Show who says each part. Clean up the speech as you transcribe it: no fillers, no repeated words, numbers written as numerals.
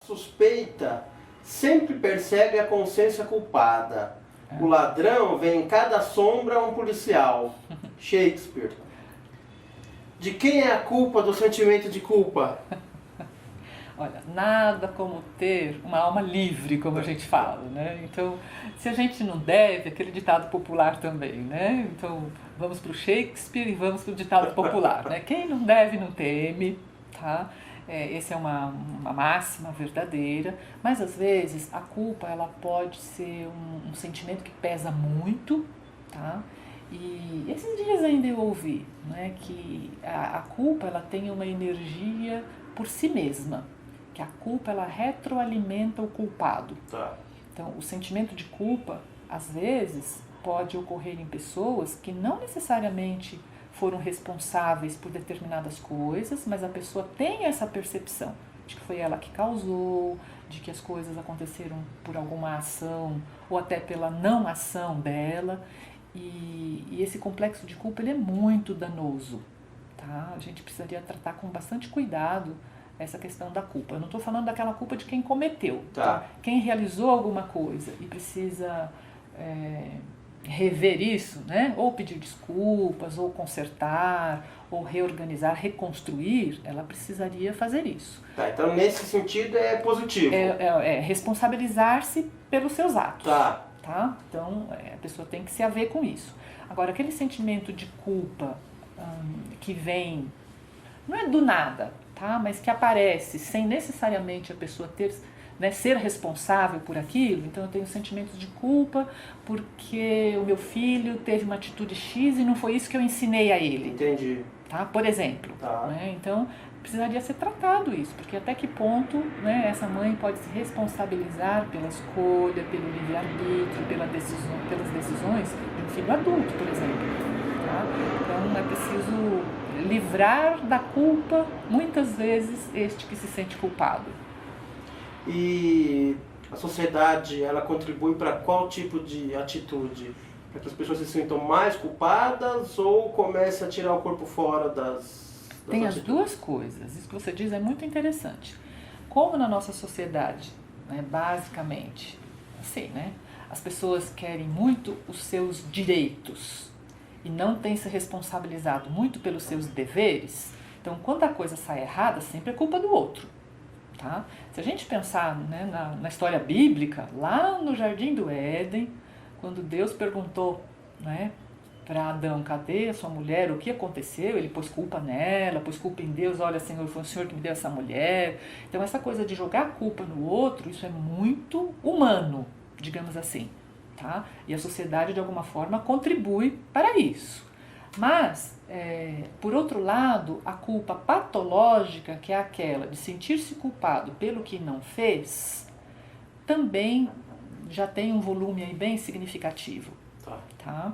Speaker 1: Suspeita sempre persegue a consciência culpada. O ladrão vê em cada sombra um policial. Shakespeare. De quem é a culpa do sentimento de culpa?
Speaker 2: Olha, nada como ter uma alma livre, como a gente fala, né? Então, se a gente não deve, aquele ditado popular também, né? Então, vamos para o Shakespeare e vamos para o ditado popular, né? Quem não deve não teme, tá? Essa é uma máxima verdadeira, mas às vezes a culpa ela pode ser um sentimento que pesa muito, tá? E esses dias ainda eu ouvi, né, que a culpa ela tem uma energia por si mesma, que a culpa ela retroalimenta o culpado.
Speaker 1: Tá.
Speaker 2: Então, o sentimento de culpa, às vezes, pode ocorrer em pessoas que não necessariamente foram responsáveis por determinadas coisas, mas a pessoa tem essa percepção de que foi ela que causou, de que as coisas aconteceram por alguma ação ou até pela não ação dela. E esse complexo de culpa ele é muito danoso, tá? A gente precisaria tratar com bastante cuidado essa questão da culpa. Eu não estou falando daquela culpa de quem cometeu, tá? Quem realizou alguma coisa e precisa rever isso, né? Ou pedir desculpas, ou consertar, ou reorganizar, reconstruir, ela precisaria fazer isso.
Speaker 1: Tá, então nesse sentido é positivo.
Speaker 2: Responsabilizar-se pelos seus atos.
Speaker 1: Tá.
Speaker 2: Tá? Então, a pessoa tem que se haver com isso. Agora, aquele sentimento de culpa que vem, não é do nada, tá? Mas que aparece sem necessariamente a pessoa ter, né, ser responsável por aquilo. Então, eu tenho sentimentos de culpa porque o meu filho teve uma atitude X e não foi isso que eu ensinei a ele.
Speaker 1: Entendi.
Speaker 2: Tá? Por exemplo.
Speaker 1: Tá.
Speaker 2: Né? Então, precisaria ser tratado isso, porque até que ponto, né, essa mãe pode se responsabilizar pela escolha, pelo livre-arbítrio, pelas decisões de um filho adulto, por exemplo. Tá? Então, é preciso livrar da culpa, muitas vezes, este que se sente culpado.
Speaker 1: E a sociedade, ela contribui para qual tipo de atitude? Para que as pessoas se sintam mais culpadas ou comece a tirar o corpo fora das
Speaker 2: Tem
Speaker 1: atitudes?
Speaker 2: as duas coisas. Isso que você diz é muito interessante. Como na nossa sociedade, né, basicamente, assim, né, as pessoas querem muito os seus direitos e não têm se responsabilizado muito pelos seus deveres, então quando a coisa sai errada, sempre é culpa do outro. Tá? Se a gente pensar, né, na história bíblica, lá no Jardim do Éden, quando Deus perguntou, né, para Adão, cadê a sua mulher, o que aconteceu? Ele pôs culpa nela, pôs culpa em Deus, olha Senhor, foi o Senhor que me deu essa mulher. Então essa coisa de jogar a culpa no outro, isso é muito humano, digamos assim. Tá? E a sociedade de alguma forma contribui para isso. Mas, por outro lado, a culpa patológica, que é aquela de sentir-se culpado pelo que não fez, também já tem um volume aí bem significativo.
Speaker 1: Tá.
Speaker 2: Tá?